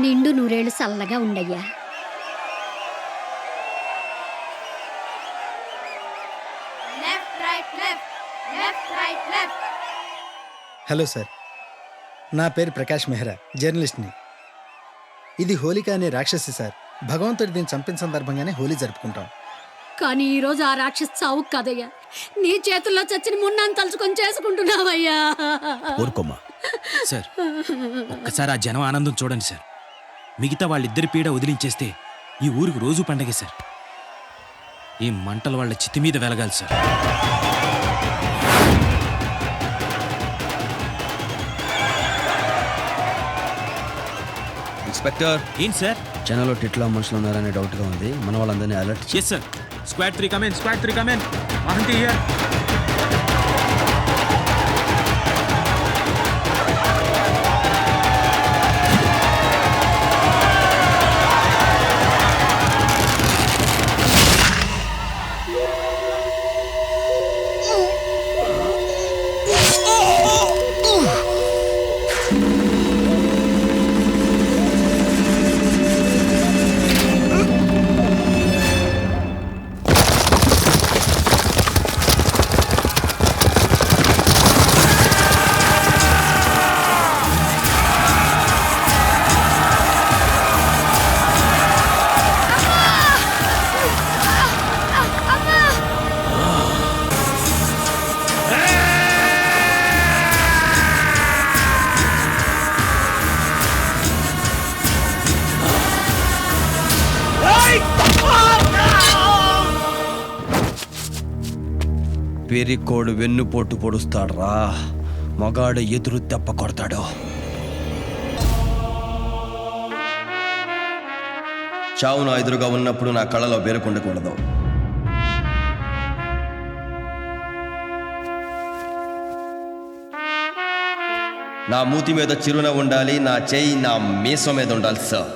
నిండు నూరేళ్ళు చల్లగా ఉండయ్యా. హలో సార్, నా పేరు ప్రకాష్ మెహ్రా, జర్నలిస్ట్ని. ఇది హోలిక అనే రాక్షసి సార్. భగవంతుడి దీన్ని చంపిన సందర్భంగానే హోలీ జరుపుకుంటాం. కానీ ఈరోజు ఆ రాక్షసి చావు కాదయ్యా, నీ చేతుల్లో చచ్చిన మున్నాను తలుచుకొని చేసుకుంటున్నావయ్యా. ఊరుకోమ్మా. సార్, ఒక్కసారి ఆ జనం ఆనందం చూడండి సార్. మిగతా వాళ్ళిద్దరి పీడ వదిలించేస్తే ఈ ఊరికి రోజు పండగే సార్. ఈ మంటలు వాళ్ళ చిత్తి మీద వెలగాలి సార్. ఇన్స్పెక్టర్, ఏంటి సార్? జనంలో టిట్లో మనుషులు ఉన్నారనే డౌట్గా ఉంది. మన వాళ్ళందరినీ alert yes sir. Squad 3 come in, squad 3 come in. Mohanty here. పెరికోడు వెన్నుపోటు పొడుస్తాడ్రా, మగాడు ఎదురు దెబ్బ కొడతాడు. చావు నా ఎదురుగా ఉన్నప్పుడు నా కళ్ళలో బెరుకుండకూడదు. నా మూతి మీద చిరునవ్వు ఉండాలి, నా చేయి నా మీసం మీద ఉండాలి సార్.